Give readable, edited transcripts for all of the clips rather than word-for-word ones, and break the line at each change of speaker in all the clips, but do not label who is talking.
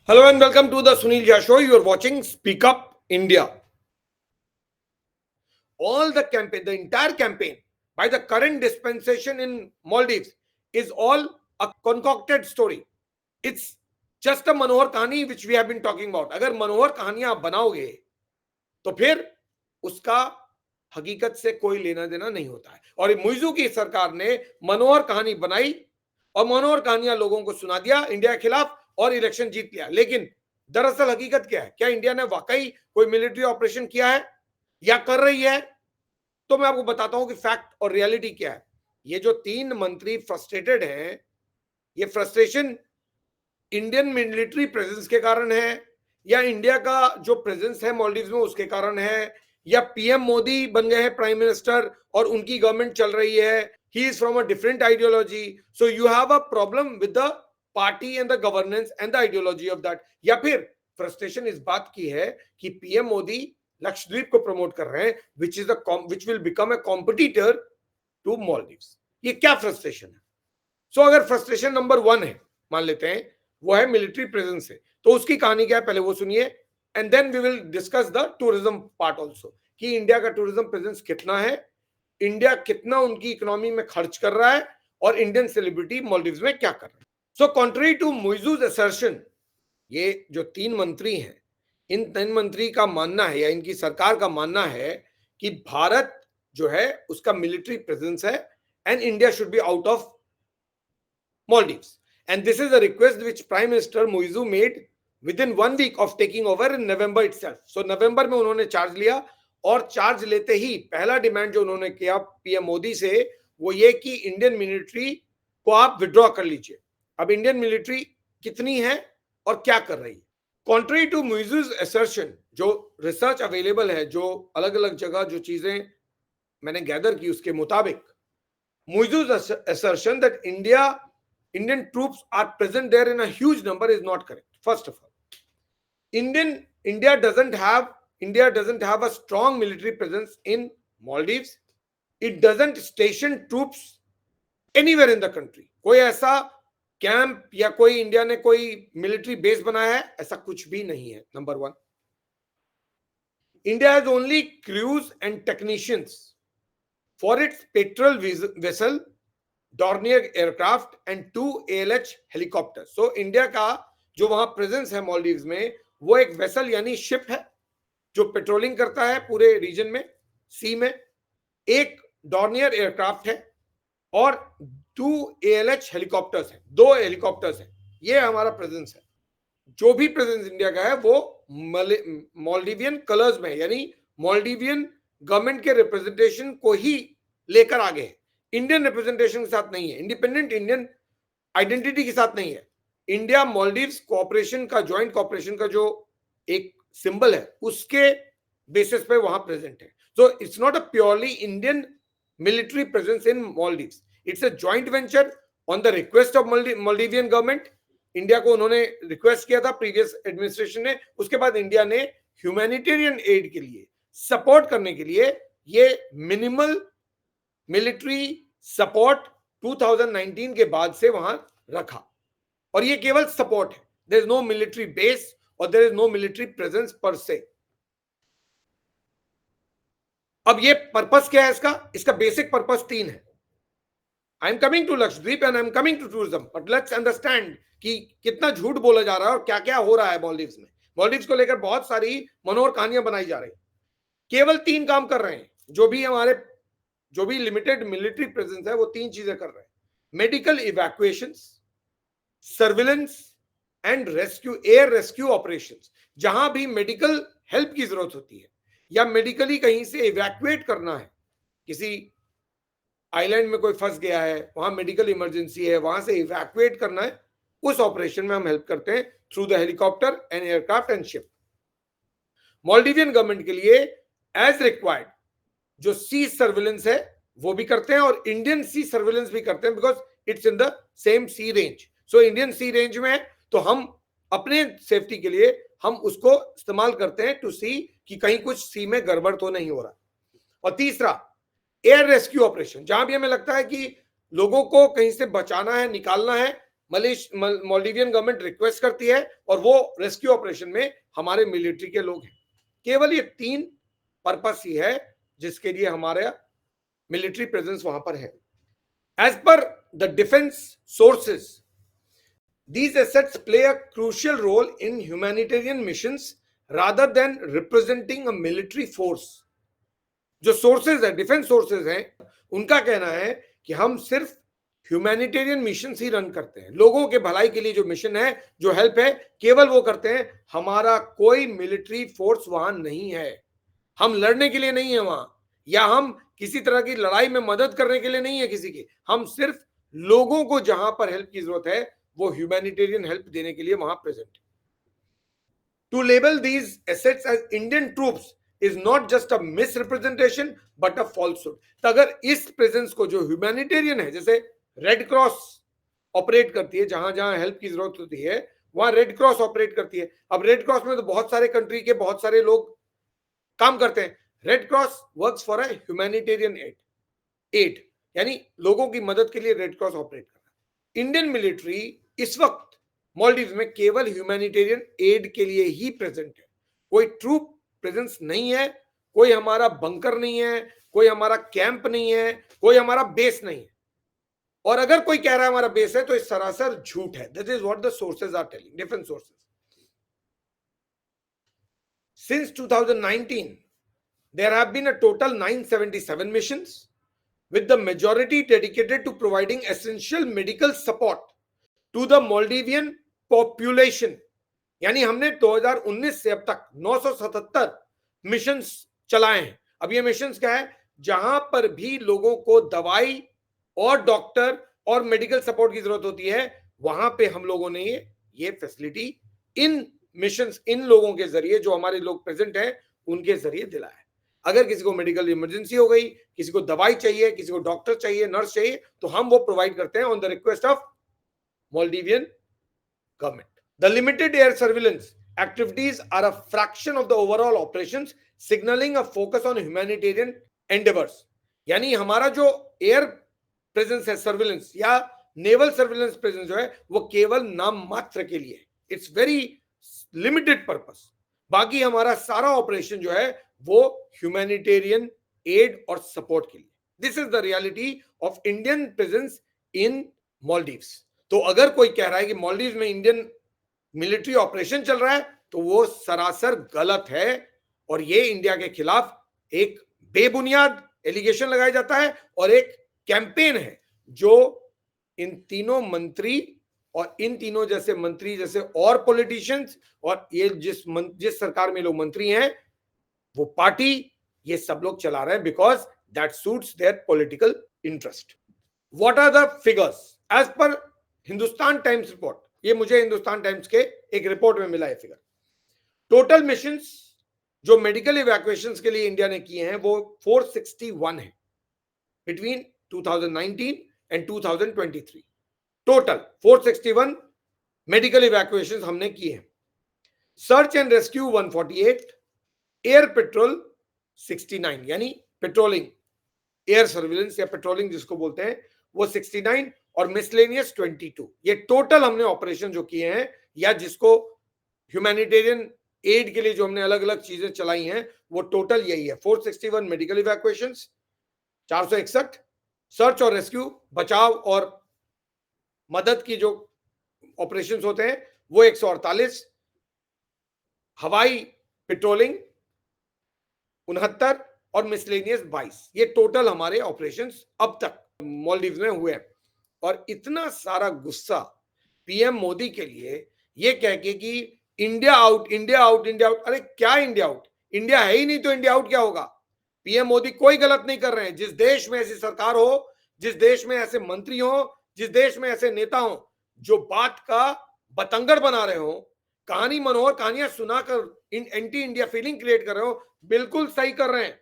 Hello and welcome to the Sunil Jha Show. You are watching Speak Up India. All the campaign, the entire campaign by the current dispensation in Maldives is all a concocted story. It's just a Manohar Kahani which we have been talking about. अगर मनोहर कहानियां आप बनाओगे तो फिर उसका हकीकत से कोई लेना देना नहीं होता है। और मुइज़ू की सरकार ने मनोहर कहानी बनाई और मनोहर कहानियां लोगों को सुना दिया इंडिया के खिलाफ और इलेक्शन जीत लिया। लेकिन दरअसल हकीकत क्या है? क्या इंडिया ने वाकई कोई मिलिट्री ऑपरेशन किया है या कर रही है? तो मैं आपको बताता हूं कि फैक्ट और रियलिटी क्या है। ये जो 3 मंत्री फ्रस्ट्रेटेड हैं, ये फ्रस्ट्रेशन इंडियन मिलिट्री प्रेजेंस के कारण है या इंडिया का जो प्रेजेंस है मालदीव्स में उसके कारण है या पीएम मोदी बन गए हैं प्राइम मिनिस्टर और उनकी गवर्नमेंट चल रही है, he is from a different ideology, so you have a problem with the party and the governance and the ideology of that। या फिर फ्रस्ट्रेशन इस बात की है कि पीएम मोदी लक्षद्वीप को प्रमोट कर रहे हैं which will become a competitor to Maldives। ये क्या फ्रस्ट्रेशन है? सो अगर फ्रस्ट्रेशन नंबर 1 है, मान लेते हैं वो है मिलिट्री प्रेजेंस है, तो उसकी कहानी क्या है पहले वो सुनिए and then we will discuss the tourism part also कि इंडिया का टूरिज्म प्रेजेंस कितना है, इंडिया कितना उनकी इकोनॉमी में खर्च कर रहा है और इंडियन सेलिब्रिटी मालदीव्स में क्या कर रहे हैं। सो कॉन्ट्ररी टू मुइज़ूज असर्शन, ये जो 3 मंत्री हैं, इन 3 मंत्री का मानना है या इनकी सरकार का मानना है कि भारत जो है उसका मिलिट्री प्रेजेंस है and India should be out of Maldives, and this is a request which Prime Minister Muizu made within 1 week of taking over in November itself। So नवंबर में उन्होंने चार्ज लिया और चार्ज लेते ही पहला डिमांड जो उन्होंने किया पीएम मोदी से वो ये कि इंडियन मिलिट्री को आप विड्रॉ कर लीजिए। अब इंडियन मिलिट्री कितनी है और क्या कर रही है? कॉन्ट्री टू मुइज़ूज असर्शन, जो रिसर्च अवेलेबल है, जो अलग अलग जगह जो चीजें मैंने गैदर की उसके मुताबिक Muizzu's assertion that Indian troops are present there in a huge number is not correct। First of all, India doesn't have a strong military presence in Maldives। It doesn't station troops anywhere in the country। कोई ऐसा camp या कोई India ने कोई military base बनाया है, ऐसा कुछ भी नहीं है। Number 1, India has only crews and technicians for its petrol vessel Dornier aircraft and 2 ALH helicopter. So India का जो वहां प्रेजेंस है मालदीव्स में वो एक वेसल यानी शिप है जो पेट्रोलिंग करता है पूरे रीजन में, सी में, एक डॉर्नियर एयरक्राफ्ट है और 2 ALH हेलीकॉप्टर्स हैं, 2 हेलीकॉप्टर्स हैं। ये हमारा प्रेजेंस है। जो भी प्रेजेंस इंडिया का है वो मालदीवियन कलर्स में, यानी मालदीवियन गवर्नमेंट के रिप्रेजेंटेशन को ही लेकर आगे है, इंडियन रिप्रेजेंटेशन के साथ नहीं है, इंडिपेंडेंट इंडियन आइडेंटिटी के साथ नहीं है। इंडिया मालदीव्स कोऑपरेशन का, जॉइंट कोऑपरेशन का जो एक सिंबल है उसके बेसिस पे वहां प्रेजेंट है। So it's not a purely Indian military presence in Maldives, it's a joint venture on the request of Maldivian government. India को उन्होंने रिक्वेस्ट किया था प्रीवियस एडमिनिस्ट्रेशन ने, उसके बाद इंडिया ने ह्यूमैनिटेरियन एड के लिए, सपोर्ट करने के लिए ये मिनिमल मिलिट्री सपोर्ट 2019 के बाद से वहां रखा और ये केवल सपोर्ट है। There is no military base और there is no military presence per se. अब ये पर्पस क्या है इसका बेसिक पर्पस 3 है। I am coming to Lakshadweep and I am coming to tourism, but let's understand कि कितना झूठ बोला जा रहा है और क्या क्या हो रहा है मालदीव्स में। मालदीव्स को लेकर बहुत सारी मनोहर कहानियां बनाई जा रही, केवल 3 काम कर रहे हैं। जो भी लिमिटेड मिलिट्री प्रेजेंस है वो 3 चीजें कर रहे हैं: medical evacuations, surveillance and rescue, air rescue operations. जहां भी मेडिकल हेल्प की जरूरत होती है या मेडिकली कहीं से इवैक्यूएट करना है, किसी आइलैंड में कोई फंस गया है, वहां मेडिकल इमरजेंसी है, वहां से इवैक्यूएट करना है, उस ऑपरेशन में हम हेल्प करते हैं through the helicopter and aircraft and ship. Maldivian government के लिए एज रिक्वायर्ड जो सी सर्विलेंस है वो भी करते हैं और इंडियन सी सर्विलेंस भी करते हैं, because it's in the same sea range. So Indian sea range में है तो हम अपने सेफ्टी के लिए हम उसको इस्तेमाल करते हैं टू सी कि कहीं कुछ सी में गड़बड़ तो नहीं हो रहा। और तीसरा, एयर रेस्क्यू ऑपरेशन, जहां भी हमें लगता है कि लोगों को कहीं से बचाना है, निकालना है, मालदीवियन गवर्नमेंट रिक्वेस्ट करती है और वो रेस्क्यू ऑपरेशन में हमारे मिलिट्री के लोग हैं। केवल ये 3 पर्पस ही है जिसके लिए हमारा मिलिट्री प्रेजेंस वहां पर है। As per the defence sources, these assets play a crucial role in humanitarian missions rather than representing a military force। जो सोर्सेज है, डिफेंस सोर्सेज हैं, उनका कहना है कि हम सिर्फ ह्यूमैनिटेरियन मिशन ही रन करते हैं, लोगों के भलाई के लिए जो मिशन है, जो हेल्प है, केवल वो करते हैं। हमारा कोई मिलिट्री फोर्स वहां नहीं है, हम लड़ने के लिए नहीं है वहां, या हम किसी तरह की लड़ाई में मदद करने के लिए नहीं है किसी की। हम सिर्फ लोगों को जहां पर हेल्प की जरूरत है वो ह्यूमैनिटेरियन हेल्प देने के लिए वहां प्रेजेंट है। To label these assets as Indian troops is not just a misrepresentation but a falsehood। तो अगर इस प्रेजेंस को जो ह्यूमैनिटेरियन है, जैसे रेड क्रॉस ऑपरेट करती है, जहां जहां हेल्प की जरूरत होती है वहां रेड क्रॉस ऑपरेट करती है। अब रेड क्रॉस में तो बहुत सारे कंट्री के बहुत सारे लोग काम करते हैं। Red cross works for a humanitarian add, यानी लोगों की मदद के लिए रेड क्रॉस ऑपरेट कर रहा है। इंडियन मिलिट्री इस वक्त मालदीव्स में केवल ह्यूमैनिटेरियन एड के लिए ही प्रेजेंट है, कोई ट्रूप प्रेजेंस नहीं है, कोई हमारा बंकर नहीं है, कोई हमारा कैंप नहीं है, कोई हमारा बेस नहीं है। और अगर कोई कह रहा है हमारा बेस है तो इस सरासर झूठ है। This is what the sources are telling, different sources. Since 2019 there have been a total 977 missions with the majority dedicated to providing essential medical support to the Maldivian population। यानी हमने 2019 से अब तक 977 मिशंस चलाए हैं। अब ये मिशंस क्या है? जहां पर भी लोगों को दवाई और डॉक्टर और मेडिकल सपोर्ट की जरूरत होती है, वहां पे हम लोगों ने ये फैसिलिटी इन मिशंस, इन लोगों के जरिए, जो हमारे लोग प्रेजेंट हैं उनके जरिए दिलाया है। अगर किसी को मेडिकल इमरजेंसी हो गई, किसी को दवाई चाहिए, किसी को डॉक्टर चाहिए, नर्स चाहिए, तो हम वो प्रोवाइड करते हैं on the request of Maldivian government. The limited air surveillance activities are a fraction of the overall operations, signaling a focus on humanitarian endeavors। यानी हमारा जो एयर प्रेजेंस है, सर्विलेंस या नेवल सर्विलेंस प्रेजेंस जो है, वो केवल नाम मात्र के लिए, इट्स वेरी लिमिटेड पर्पस। बाकी हमारा सारा ऑपरेशन जो है वो ह्यूमैनिटेरियन एड और सपोर्ट के लिए। This is the reality of Indian presence in Maldives. तो अगर कोई कह रहा है कि मालदीव्स में इंडियन मिलिट्री ऑपरेशन चल रहा है, तो वो सरासर गलत है और ये इंडिया के खिलाफ एक बेबुनियाद एलिगेशन लगाया जाता है और एक कैंपेन है जो इन तीनों मंत्री और इन तीनों जैसे मंत्री जैसे और पॉलिटिशियंस और ये जिस सरकार में लोग मंत्री हैं, वो पार्टी, ये सब लोग चला रहे हैं because that suits their political interest. What are the figures as per Hindustan times report? ये मुझे हिंदुस्तान टाइम्स के एक रिपोर्ट में मिला है फिगर। टोटल मिशंस जो मेडिकल इवैक्यूएशंस के लिए इंडिया ने किए हैं वो 461 है बिटवीन 2019 एंड 2023। टोटल 461 मेडिकल इवैक्यूएशंस हमने किए हैं। Search and rescue 148, air petrol 69, यानी पेट्रोलिंग, एयर सर्विलेंस या पेट्रोलिंग जिसको बोलते हैं, वो 69 और मिसलेनियस 22। ये टोटल हमने ऑपरेशन जो किए हैं या जिसको ह्यूमैनिटेरियन एड के लिए जो हमने अलग अलग चीजें चलाई हैं, वो टोटल यही है। 461 मेडिकल इवैक्यूएशंस, 461 सर्च और रेस्क्यू, बचाव और मदद की जो ऑपरेशंस होते हैं वो 148, हवाई पेट्रोलिंग 69 और मिसलेनियस 22। ये टोटल हमारे ऑपरेशंस अब तक मालदीव्स में हुए हैं। और इतना सारा गुस्सा पीएम मोदी के लिए ये कह के कि India out, India out, India out. अरे क्या इंडिया आउट? इंडिया है ही नहीं तो इंडिया आउट क्या होगा? पीएम मोदी कोई गलत नहीं कर रहे हैं। जिस देश में ऐसी सरकार हो, जिस देश में ऐसे मंत्री हो, जिस देश में ऐसे नेता हो जो बात का बतंगड़ बना रहे हो, कहानी मनोहर कहानियां सुनाकर एंटी इंडिया फीलिंग क्रिएट कर रहे हो, बिल्कुल सही कर रहे हैं।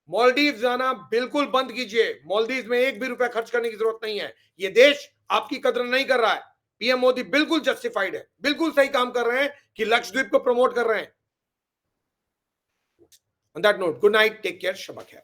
मालदीव जाना बिल्कुल बंद कीजिए। मालदीव में एक भी रुपया खर्च करने की जरूरत नहीं है। ये देश आपकी कदर नहीं कर रहा है। पीएम मोदी बिल्कुल जस्टिफाइड है, बिल्कुल सही काम कर रहे हैं कि लक्षद्वीप को प्रमोट कर रहे हैं। On that note, good night, take care, शबा खैर।